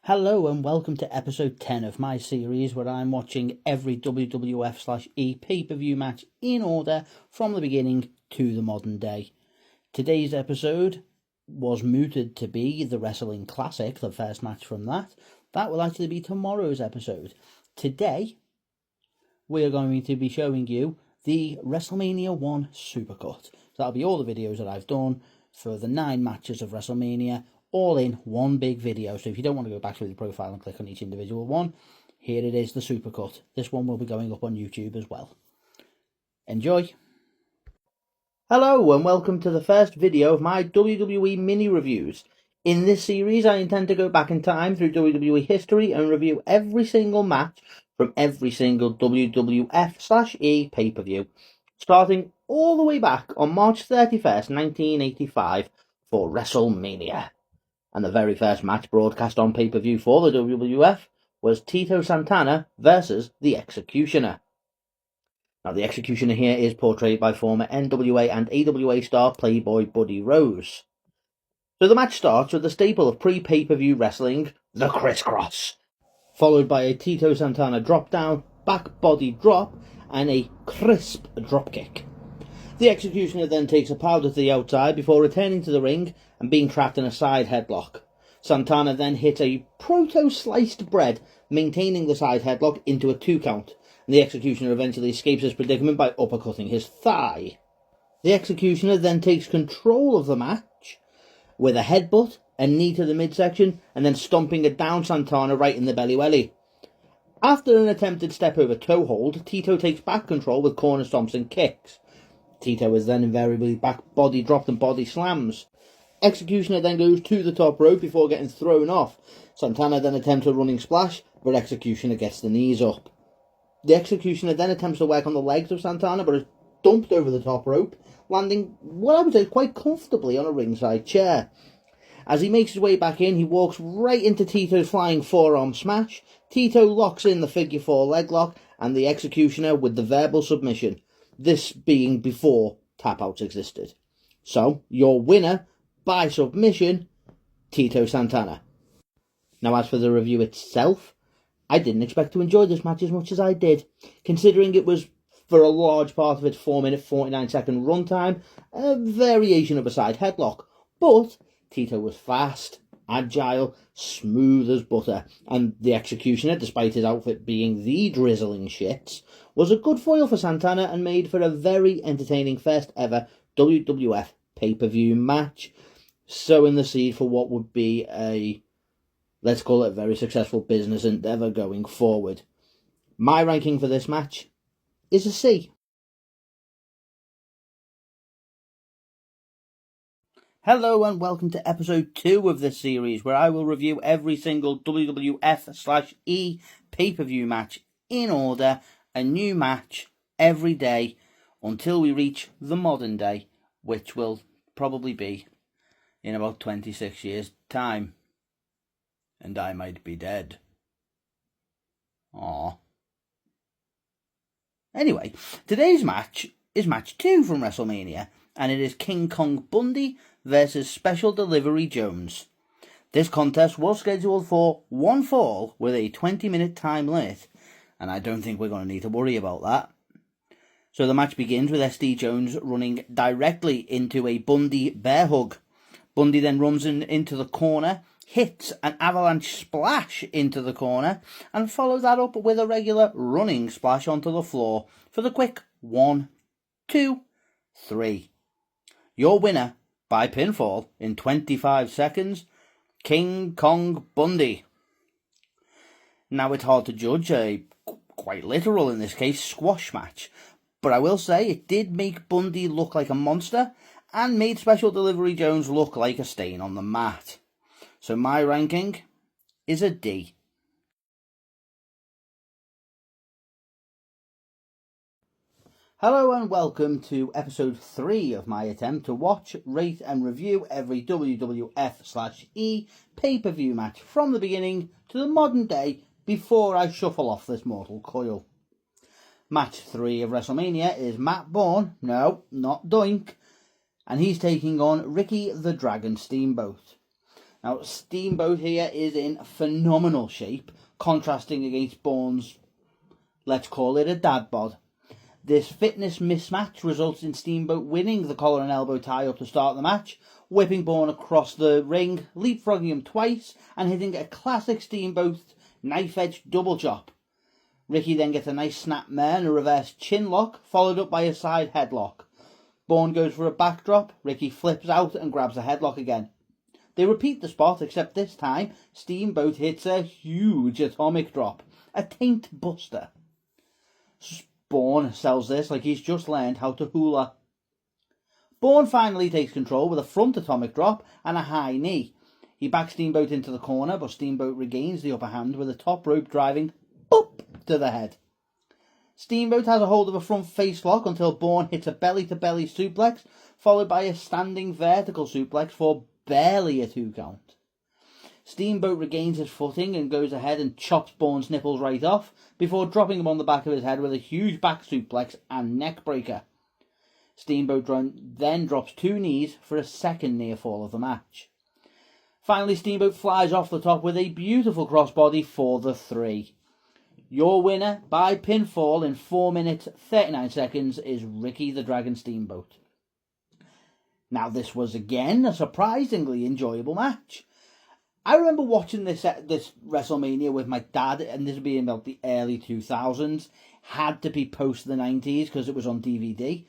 Hello and welcome to episode 10 of my series where I'm watching every WWF/E pay-per-view match in order from the beginning to the modern day. Today's episode was mooted to be the Wrestling Classic, the first match from that. That will actually be tomorrow's episode. Today, we are going to be showing you the Wrestlemania 1 SuperCut. So that'll be all the videos that I've done for the 9 matches of WrestleMania, all in one big video. So if you don't want to go back through the profile and click on each individual one, here it is, the SuperCut. This one will be going up on YouTube as well. Enjoy! Hello and welcome to the first video of my WWE mini reviews. In this series I intend to go back in time through WWE history and review every single match from every single WWF/E pay-per-view, starting all the way back on March 31st, 1985 for WrestleMania. And the very first match broadcast on pay-per-view for the WWF was Tito Santana versus The Executioner. Now, The Executioner here is portrayed by former NWA and AWA star Playboy Buddy Rose. So the match starts with the staple of pre-pay-per-view wrestling, the crisscross, followed by a Tito Santana drop-down, back body drop, and a crisp dropkick. The Executioner then takes a powder to the outside before returning to the ring and being trapped in a side headlock. Santana then hits a proto-sliced bread, maintaining the side headlock into a 2 count. And the Executioner eventually escapes his predicament by uppercutting his thigh. The Executioner then takes control of the match with a headbutt, a knee to the midsection, and then stomping it down Santana right in the belly welly. After an attempted step over toe hold, Tito takes back control with corner stomps and kicks. Tito is then invariably back body dropped and body slams. Executioner then goes to the top rope before getting thrown off. Santana then attempts a running splash, but Executioner gets the knees up. The Executioner then attempts to work on the legs of Santana, but is dumped over the top rope, landing what I would say quite comfortably on a ringside chair. As he makes his way back in, he walks right into Tito's flying forearm smash. Tito locks in the figure 4 leg lock, and the Executioner with the verbal submission. This being before tap-outs existed. So, your winner, by submission, Tito Santana. Now, as for the review itself, I didn't expect to enjoy this match as much as I did, considering it was, for a large part of its 4-minute, 49-second runtime, a variation of a side headlock. But Tito was fast, agile, smooth as butter, and the Executioner, despite his outfit being the drizzling shits, was a good foil for Santana and made for a very entertaining first ever WWF pay-per-view match, sowing the seed for what would be a, let's call it, a very successful business endeavour going forward. My ranking for this match is a C. Hello and welcome to episode 2 of this series where I will review every single WWF/E pay-per-view match in order, a new match every day until we reach the modern day, which will probably be in about 26 years' time. And I might be dead. Aww. Anyway, today's match is match 2 from WrestleMania, and it is King Kong Bundy versus Special Delivery Jones. This contest was scheduled for one fall with a 20-minute time limit, and I don't think we're going to need to worry about that. So the match begins with SD Jones running directly into a Bundy bear hug. Bundy then runs into the corner, hits an avalanche splash into the corner, and follows that up with a regular running splash onto the floor for the quick 1, 2, 3. Your winner, by pinfall in 25 seconds, King Kong Bundy. Now, it's hard to judge a, quite literal in this case, squash match, but I will say it did make Bundy look like a monster and made Special Delivery Jones look like a stain on the mat. So my ranking is a D. Hello and welcome to episode 3 of my attempt to watch, rate and review every WWF/E pay-per-view match from the beginning to the modern day before I shuffle off this mortal coil. Match 3 of WrestleMania is Matt Bourne, no, not Doink, and he's taking on Ricky the Dragon Steamboat. Now, Steamboat here is in phenomenal shape, contrasting against Bourne's, let's call it a dad bod. This fitness mismatch results in Steamboat winning the collar and elbow tie-up to start the match, whipping Bourne across the ring, leapfrogging him twice, and hitting a classic Steamboat knife-edge double chop. Ricky then gets a nice snap mare and a reverse chin lock, followed up by a side headlock. Bourne goes for a backdrop, Ricky flips out and grabs a headlock again. They repeat the spot, except this time, Steamboat hits a huge atomic drop, a taint buster. Bourne sells this like he's just learned how to hula. Bourne finally takes control with a front atomic drop and a high knee. He backs Steamboat into the corner, but Steamboat regains the upper hand with a top rope driving up to the head. Steamboat has a hold of a front face lock until Bourne hits a belly-to-belly suplex, followed by a standing vertical suplex for barely a 2 count. Steamboat regains his footing and goes ahead and chops Bourne's nipples right off, before dropping him on the back of his head with a huge back suplex and neck breaker. Steamboat then drops 2 knees for a second near fall of the match. Finally, Steamboat flies off the top with a beautiful crossbody for the 3. Your winner by pinfall in 4 minutes 39 seconds is Ricky the Dragon Steamboat. Now, this was again a surprisingly enjoyable match. I remember watching this Wrestlemania with my dad, and this would be in about the early 2000s. Had to be post the 90s because it was on DVD.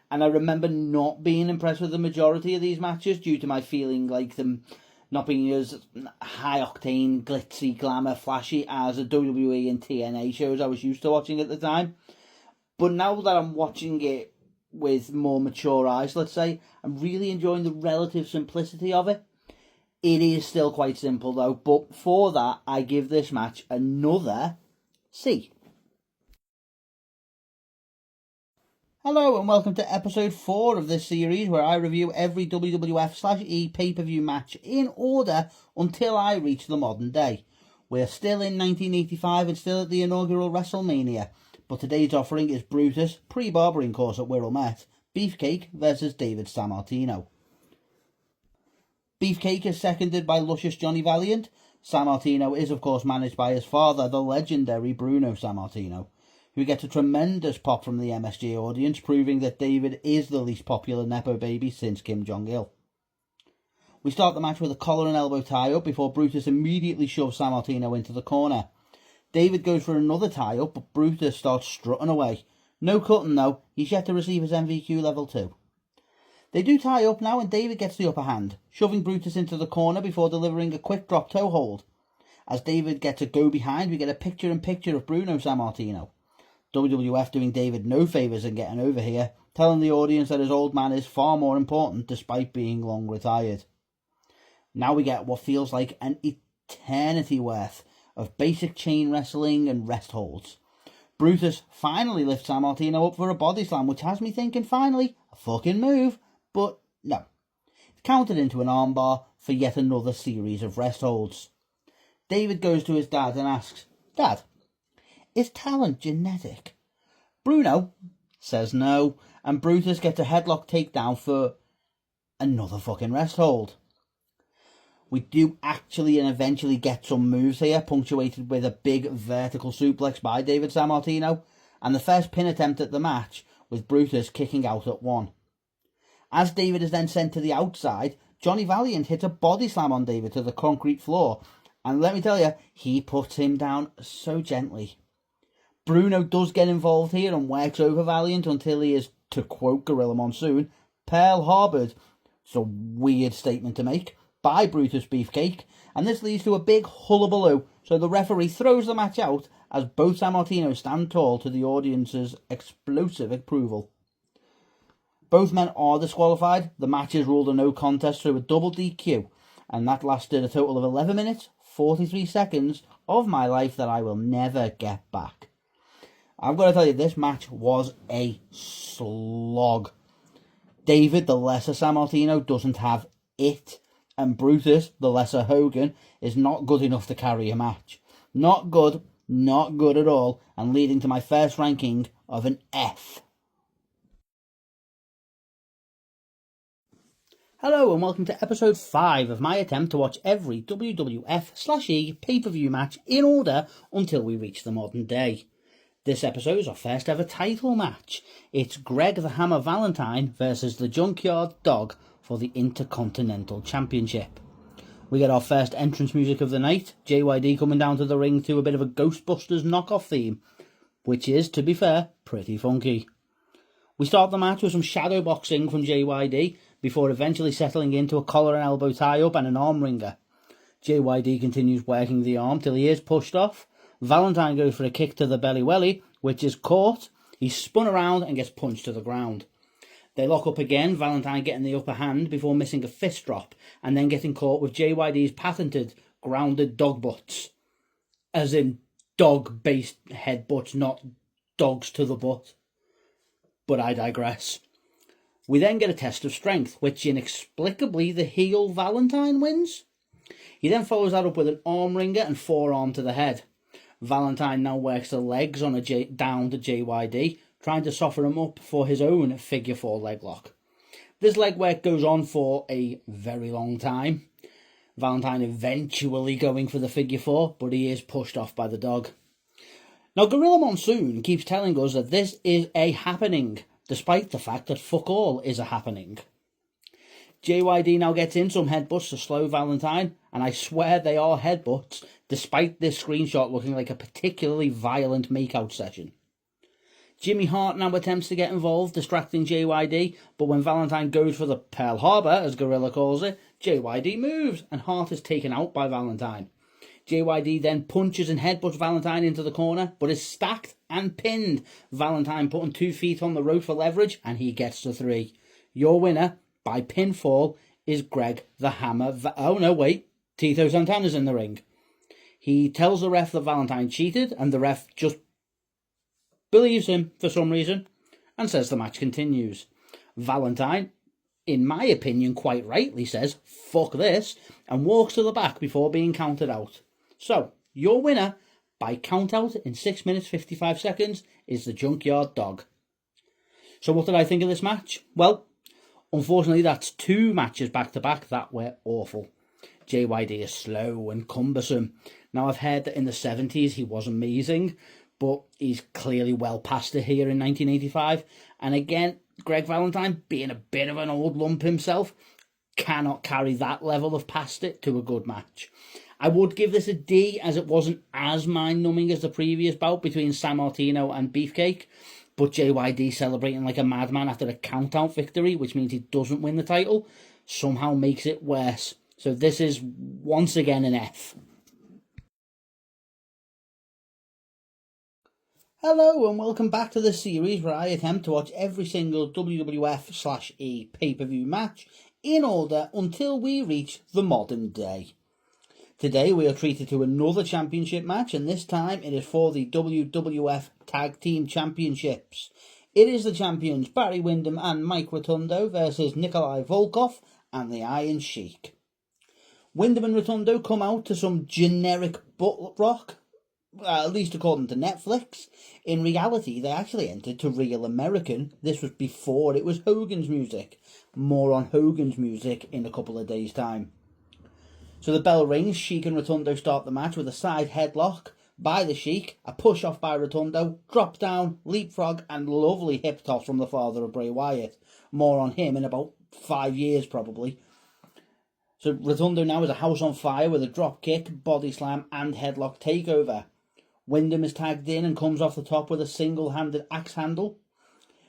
And I remember not being impressed with the majority of these matches due to my feeling like them not being as high-octane, glitzy, glamour, flashy as the WWE and TNA shows I was used to watching at the time. But now that I'm watching it with more mature eyes, let's say, I'm really enjoying the relative simplicity of it. It is still quite simple though, but for that, I give this match another C. Hello and welcome to episode 4 of this series where I review every WWF/E pay-per-view match in order until I reach the modern day. We're still in 1985 and still at the inaugural WrestleMania, but today's offering is Brutus, pre-barbering course at Wirral Met, Beefcake versus David Sammartino. Beefcake is seconded by luscious Johnny Valiant. Sammartino is of course managed by his father, the legendary Bruno Sammartino, who gets a tremendous pop from the MSG audience, proving that David is the least popular Nepo baby since Kim Jong-il. We start the match with a collar and elbow tie-up before Brutus immediately shoves Sammartino into the corner. David goes for another tie-up, but Brutus starts strutting away. No cutting though, he's yet to receive his MVQ level 2. They do tie up now and David gets the upper hand, shoving Brutus into the corner before delivering a quick drop toe hold. As David gets a go behind, we get a picture-in-picture of Bruno Sammartino. WWF doing David no favours in getting over here, telling the audience that his old man is far more important despite being long retired. Now we get what feels like an eternity worth of basic chain wrestling and rest holds. Brutus finally lifts Sammartino up for a body slam, which has me thinking finally, a fucking move. But no, it's counted into an armbar for yet another series of rest holds. David goes to his dad and asks, "Dad, is talent genetic?" Bruno says no, and Brutus gets a headlock takedown for another fucking rest hold. We do actually and eventually get some moves here, punctuated with a big vertical suplex by David Sammartino, and the first pin attempt at the match, with Brutus kicking out at 1. As David is then sent to the outside, Johnny Valiant hits a body slam on David to the concrete floor, and let me tell you, he puts him down so gently. Bruno does get involved here and works over Valiant until he is, to quote Gorilla Monsoon, Pearl Harbored. It's a weird statement to make, by Brutus Beefcake, and this leads to a big hullabaloo, so the referee throws the match out as both Sammartinos stand tall to the audience's explosive approval. Both men are disqualified. The match is ruled a no contest through a double DQ, and that lasted a total of 11 minutes, 43 seconds of my life that I will never get back. I've got to tell you, this match was a slog. David, the lesser Sammartino, doesn't have it, and Brutus, the lesser Hogan, is not good enough to carry a match. Not good at all, and leading to my first ranking of an F. Hello and welcome to episode 5 of my attempt to watch every WWF/E pay-per-view match in order until we reach the modern day. This episode is our first ever title match. It's Greg the Hammer Valentine versus the Junkyard Dog for the Intercontinental Championship. We get our first entrance music of the night, JYD coming down to the ring to a bit of a Ghostbusters knockoff theme, which is, to be fair, pretty funky. We start the match with some shadow boxing from JYD, before eventually settling into a collar and elbow tie-up and an arm wringer. JYD continues working the arm till he is pushed off. Valentine goes for a kick to the belly welly, which is caught. He's spun around and gets punched to the ground. They lock up again, Valentine getting the upper hand before missing a fist drop, and then getting caught with JYD's patented grounded dog butts. As in dog-based headbutts, not dogs to the butt. But I digress. We then get a test of strength, which inexplicably the heel Valentine wins. He then follows that up with an arm wringer and forearm to the head. Valentine now works the legs on down to JYD, trying to soften him up for his own figure 4 leg lock. This leg work goes on for a very long time. Valentine eventually going for the figure 4, but he is pushed off by the dog. Now Gorilla Monsoon keeps telling us that this is a happening, despite the fact that fuck all is a happening. JYD now gets in some headbutts to slow Valentine, and I swear they are headbutts, despite this screenshot looking like a particularly violent makeout session. Jimmy Hart now attempts to get involved, distracting JYD, but when Valentine goes for the Pearl Harbor, as Gorilla calls it, JYD moves, and Hart is taken out by Valentine. JYD then punches and headbutts Valentine into the corner, but is stacked and pinned. Valentine putting 2 feet on the rope for leverage, and he gets to 3. Your winner, by pinfall, is Greg the Hammer. Oh no, wait. Tito Santana's in the ring. He tells the ref that Valentine cheated, and the ref just believes him for some reason, and says the match continues. Valentine, in my opinion, quite rightly says, fuck this, and walks to the back before being counted out. So, your winner, by count out in 6 minutes 55 seconds, is the Junkyard Dog. So what did I think of this match? Well, unfortunately that's 2 matches back to back that were awful. JYD is slow and cumbersome. Now I've heard that in the 70s he was amazing, but he's clearly well past it here in 1985. And again, Greg Valentine, being a bit of an old lump himself, cannot carry that level of past it to a good match. I would give this a D, as it wasn't as mind-numbing as the previous bout between San Martino and Beefcake, but JYD celebrating like a madman after a count-out victory, which means he doesn't win the title, somehow makes it worse. So this is, once again, an F. Hello and welcome back to the series where I attempt to watch every single WWF/E pay-per-view match in order until we reach the modern day. Today we are treated to another championship match, and this time it is for the WWF Tag Team Championships. It is the champions Barry Windham and Mike Rotundo versus Nikolai Volkov and the Iron Sheik. Windham and Rotundo come out to some generic butt rock, at least according to Netflix. In reality, they actually entered to Real American. This was before it was Hogan's music. More on Hogan's music in a couple of days' time. So the bell rings, Sheik and Rotundo start the match with a side headlock by the Sheik, a push off by Rotundo, drop down, leapfrog, and lovely hip toss from the father of Bray Wyatt. More on him in about 5 years probably. So Rotundo now is a house on fire with a drop kick, body slam, and headlock takeover. Windham is tagged in and comes off the top with a single-handed axe handle.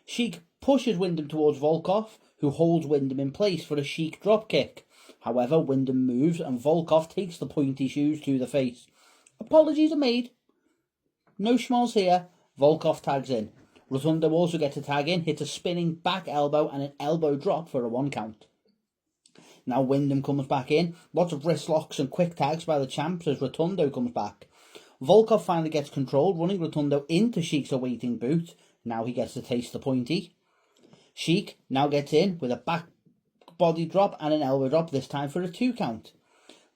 Sheik pushes Windham towards Volkov, who holds Windham in place for a Sheik drop kick. However, Windham moves and Volkov takes the pointy shoes to the face. Apologies are made. No schmalls here. Volkov tags in. Rotundo also gets a tag in, hits a spinning back elbow and an elbow drop for a 1 count. Now Windham comes back in. Lots of wrist locks and quick tags by the champs as Rotundo comes back. Volkov finally gets control, running Rotundo into Sheik's awaiting boot. Now he gets to taste the pointy. Sheik now gets in with a back body drop and an elbow drop, this time for a 2 count.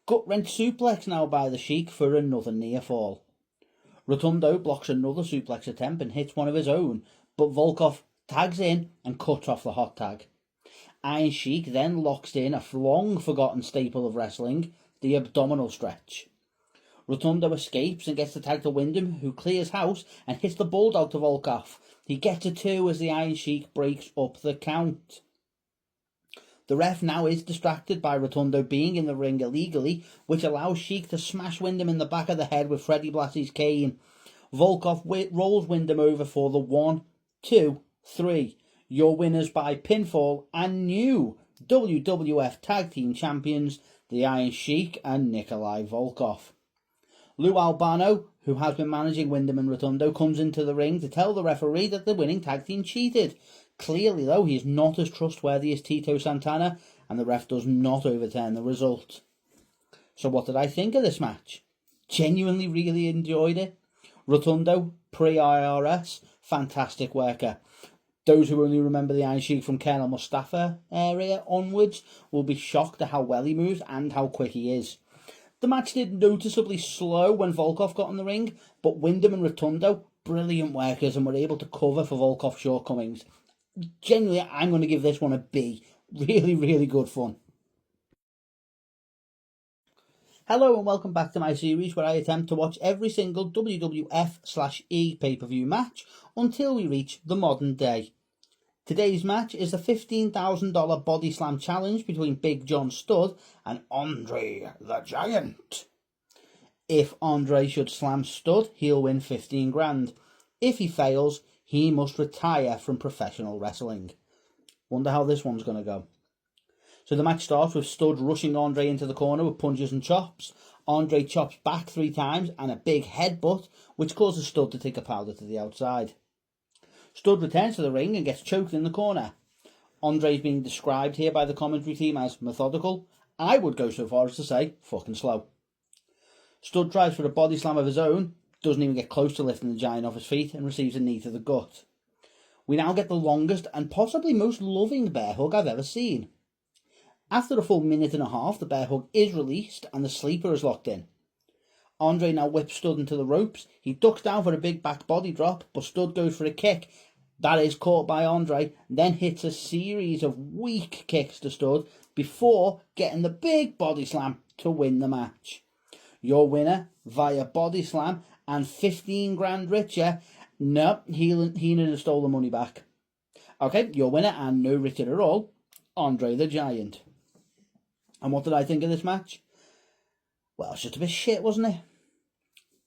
Gut-wrench suplex now by the Sheik for another near fall. Rotundo blocks another suplex attempt and hits one of his own, but Volkov tags in and cuts off the hot tag. Iron Sheik then locks in a long-forgotten staple of wrestling, the abdominal stretch. Rotundo escapes and gets the tag to Windham, who clears house and hits the bulldog to Volkov. He gets a 2 as the Iron Sheik breaks up the count. The ref now is distracted by Rotundo being in the ring illegally, which allows Sheik to smash Windham in the back of the head with Freddie Blassie's cane. Volkov rolls Windham over for the 1, 2, 3. Your winners by pinfall and new WWF Tag Team Champions, the Iron Sheik and Nikolai Volkov. Lou Albano, who has been managing Windham and Rotundo, comes into the ring to tell the referee that the winning tag team cheated. Clearly, though, he is not as trustworthy as Tito Santana, and the ref does not overturn the result. So what did I think of this match? Genuinely really enjoyed it. Rotundo, pre-IRS, fantastic worker. Those who only remember the Iron Sheik from Colonel Mustafa area onwards will be shocked at how well he moves and how quick he is. The match did noticeably slow when Volkov got in the ring, but Windham and Rotundo, brilliant workers and were able to cover for Volkov's shortcomings. Genuinely, I'm going to give this one a B. Really, really good fun. Hello and welcome back to my series where I attempt to watch every single WWF/E pay-per-view match until we reach the modern day. Today's match is the $15,000 Body Slam Challenge between Big John Studd and Andre the Giant. If Andre should slam Studd, he'll win 15 grand. If he fails, he must retire from professional wrestling. Wonder how this one's going to go. So the match starts with Studd rushing Andre into the corner with punches and chops. Andre chops back 3 times and a big headbutt, which causes Studd to take a powder to the outside. Studd returns to the ring and gets choked in the corner. Andre is being described here by the commentary team as methodical. I would go so far as to say fucking slow. Studd tries for a body slam of his own, doesn't even get close to lifting the Giant off his feet, and receives a knee to the gut. We now get the longest and possibly most loving bear hug I've ever seen. After a full minute and a half, the bear hug is released and the sleeper is locked in. Andre now whips Studd into the ropes. He ducks down for a big back body drop, but Studd goes for a kick. That is caught by Andre, then hits a series of weak kicks to Studd before getting the big body slam to win the match. Your winner via body slam and 15 grand richer. No, Heenan has stole the money back. Okay, your winner and no richer at all, Andre the Giant. And what did I think of this match? Well, it's just a bit shit, wasn't it?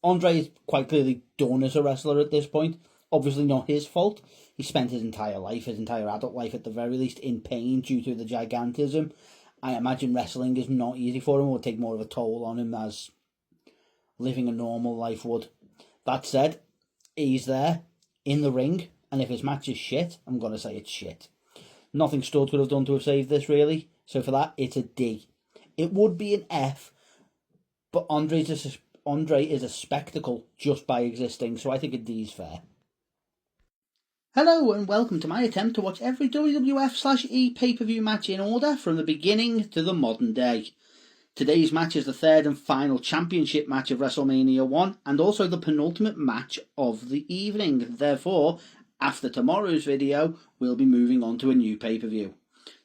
Andre is quite clearly done as a wrestler at this point. Obviously not his fault. He spent his entire life, his entire adult life at the very least, in pain due to the gigantism. I imagine wrestling is not easy for him. It would take more of a toll on him as living a normal life would. That said, he's there, in the ring, and if his match is shit, I'm going to say it's shit. Nothing Studd could have done to have saved this, really. So for that, it's a D. It would be an F, but Andre is a spectacle just by existing, so I think a D is fair. Hello and welcome to my attempt to watch every WWF/E pay-per-view match in order from the beginning to the modern day. Today's match is the third and final championship match of WrestleMania 1 and also the penultimate match of the evening. Therefore, after tomorrow's video, we'll be moving on to a new pay-per-view.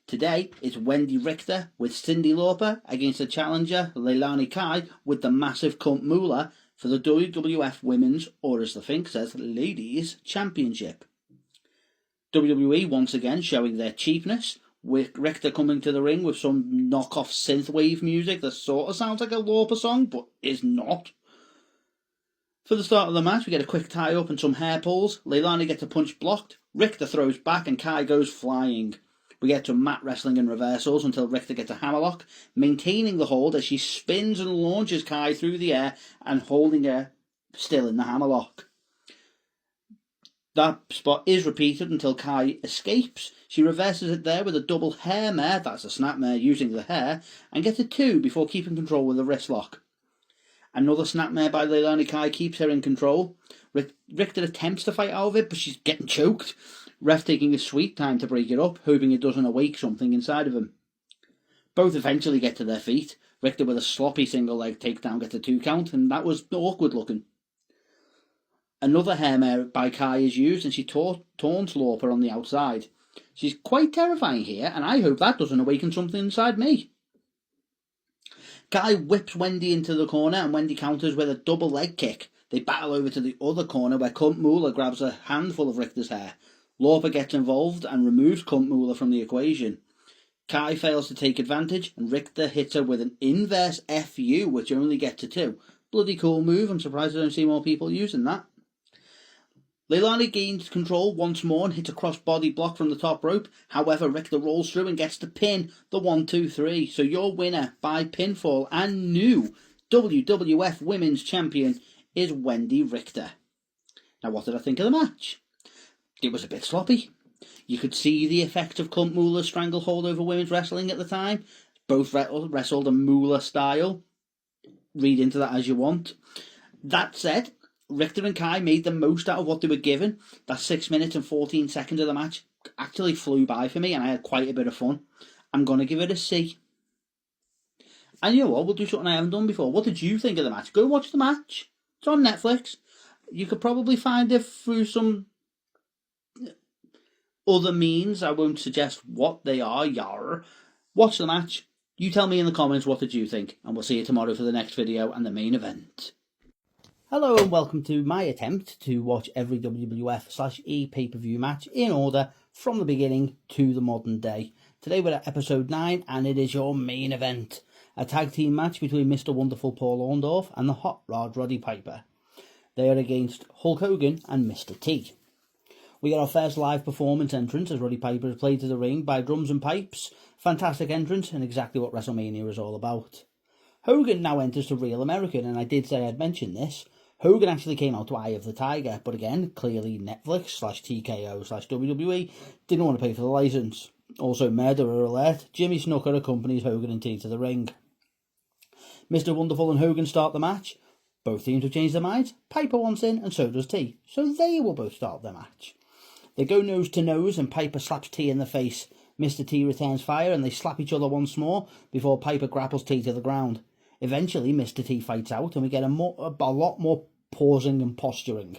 Today, it's Wendy Richter with Cyndi Lauper against the challenger Leilani Kai with the massive cunt moolah for the WWF Women's, or as the Fink says, Ladies Championship. WWE once again showing their cheapness, with Richter coming to the ring with some knockoff synthwave music that sort of sounds like a Lauper song, but is not. For the start of the match, we get a quick tie-up and some hair pulls. Leilani gets a punch blocked, Richter throws back and Kai goes flying. We get to mat wrestling and reversals until Richter gets a hammerlock, maintaining the hold as she spins and launches Kai through the air and holding her still in the hammerlock. That spot is repeated until Kai escapes. She reverses it there with a double hair mare, that's a snapmare using the hair, and gets a 2 before keeping control with a wrist lock. Another snapmare by Leilani Kai keeps her in control. Richter attempts to fight out of it, but she's getting choked. Ref taking his sweet time to break it up, hoping it doesn't awake something inside of him. Both eventually get to their feet. Richter with a sloppy single leg takedown gets a 2 count, and that was awkward looking. Another hair mare by Kai is used and she taunts Lauper on the outside. She's quite terrifying here, and I hope that doesn't awaken something inside me. Kai whips Wendy into the corner, and Wendy counters with a double leg kick. They battle over to the other corner where Cunt Moolah grabs a handful of Richter's hair. Lauper gets involved and removes Cunt Moolah from the equation. Kai fails to take advantage, and Richter hits her with an inverse FU, which only gets to 2. Bloody cool move. I'm surprised I don't see more people using that. Leilani gains control once more and hits a cross-body block from the top rope. However, Richter rolls through and gets to pin the 1-2-3. So your winner by pinfall and new WWF Women's Champion is Wendy Richter. Now, what did I think of the match? It was a bit sloppy. You could see the effect of Cunt Moolah's stranglehold over women's wrestling at the time. Both wrestled a Moolah style. Read into that as you want. That said, Richter and Kai made the most out of what they were given. That 6 minutes and 14 seconds of the match actually flew by for me, and I had quite a bit of fun. I'm going to give it a C. And you know what? We'll do something I haven't done before. What did you think of the match? Go watch the match. It's on Netflix. You could probably find it through some other means. I won't suggest what they are. Yarr. Watch the match. You tell me in the comments what did you think, and we'll see you tomorrow for the next video and the main event. Hello and welcome to my attempt to watch every WWF/E pay-per-view match in order from the beginning to the modern day. Today we're at episode 9 and it is your main event. A tag team match between Mr. Wonderful Paul Orndorff and the Hot Rod Roddy Piper. They are against Hulk Hogan and Mr. T. We get our first live performance entrance as Roddy Piper is played to the ring by drums and pipes. Fantastic entrance and exactly what Wrestlemania is all about. Hogan now enters to Real American, and I did say I'd mention this. Hogan actually came out to Eye of the Tiger, but again, clearly Netflix/TKO/WWE didn't want to pay for the license. Also, murderer alert, Jimmy Snuka accompanies Hogan and T to the ring. Mr. Wonderful and Hogan start the match. Both teams have changed their minds. Piper wants in, and so does T, so they will both start their match. They go nose to nose, and Piper slaps T in the face. Mr. T returns fire, and they slap each other once more before Piper grapples T to the ground. Eventually, Mr. T fights out, and we get a lot more pausing and posturing.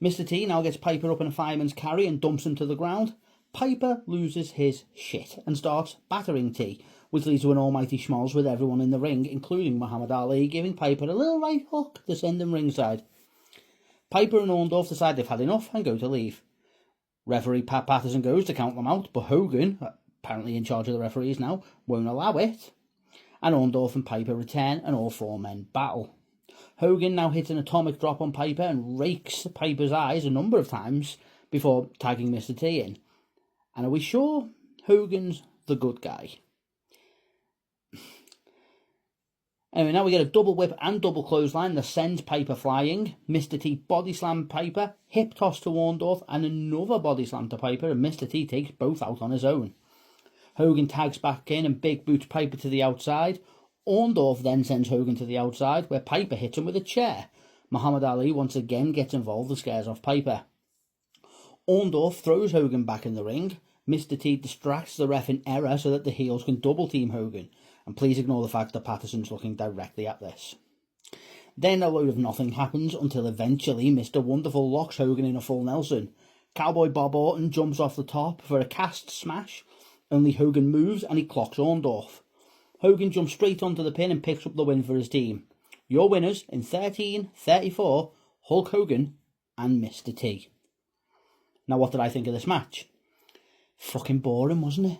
Mr. T now gets Piper up in a fireman's carry and dumps him to the ground. Piper loses his shit and starts battering T, which leads to an almighty schmoz with everyone in the ring, including Muhammad Ali, giving Piper a little right hook to send him ringside. Piper and Orndorff decide they've had enough and go to leave. Referee Pat Patterson goes to count them out, but Hogan, apparently in charge of the referees now, won't allow it. And Orndorff and Piper return, and all four men battle. Hogan now hits an atomic drop on Piper and rakes Piper's eyes a number of times before tagging Mr. T in. And are we sure Hogan's the good guy? Anyway, now we get a double whip and double clothesline that sends Piper flying. Mr. T body slam Piper, hip toss to Orndorff, and another body slam to Piper, and Mr. T takes both out on his own. Hogan tags back in and big boots Piper to the outside. Orndorff then sends Hogan to the outside, where Piper hits him with a chair. Muhammad Ali once again gets involved and scares off Piper. Orndorff throws Hogan back in the ring. Mr. T distracts the ref in error so that the heels can double team Hogan. And please ignore the fact that Patterson's looking directly at this. Then a load of nothing happens until eventually Mr. Wonderful locks Hogan in a full Nelson. Cowboy Bob Orton jumps off the top for a cast smash. Only Hogan moves and he clocks Orndorff. Hogan jumps straight onto the pin and picks up the win for his team. Your winners in 13-34, Hulk Hogan and Mr. T. Now what did I think of this match? Fucking boring, wasn't it?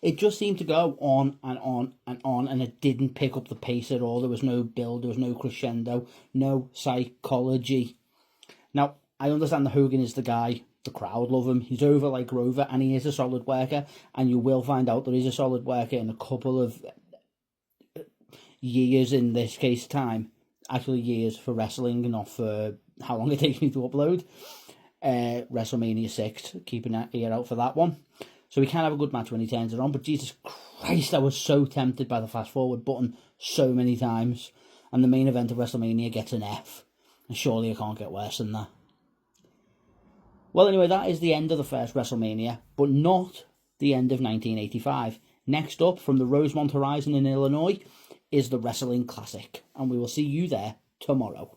It just seemed to go on and on and on, and it didn't pick up the pace at all. There was no build, there was no crescendo, no psychology. Now, I understand that Hogan is the guy. The crowd love him. He's over like Rover, and he is a solid worker. And you will find out that he's a solid worker in a couple of years, in this case, time. Actually, years for wrestling, not for how long it takes me to upload. WrestleMania 6, keep an ear out for that one. So he can have a good match when he turns it on. But Jesus Christ, I was so tempted by the fast forward button so many times. And the main event of WrestleMania gets an F. And surely it can't get worse than that. Well, anyway, that is the end of the first WrestleMania, but not the end of 1985. Next up, from the Rosemont Horizon in Illinois, is the Wrestling Classic, and we will see you there tomorrow.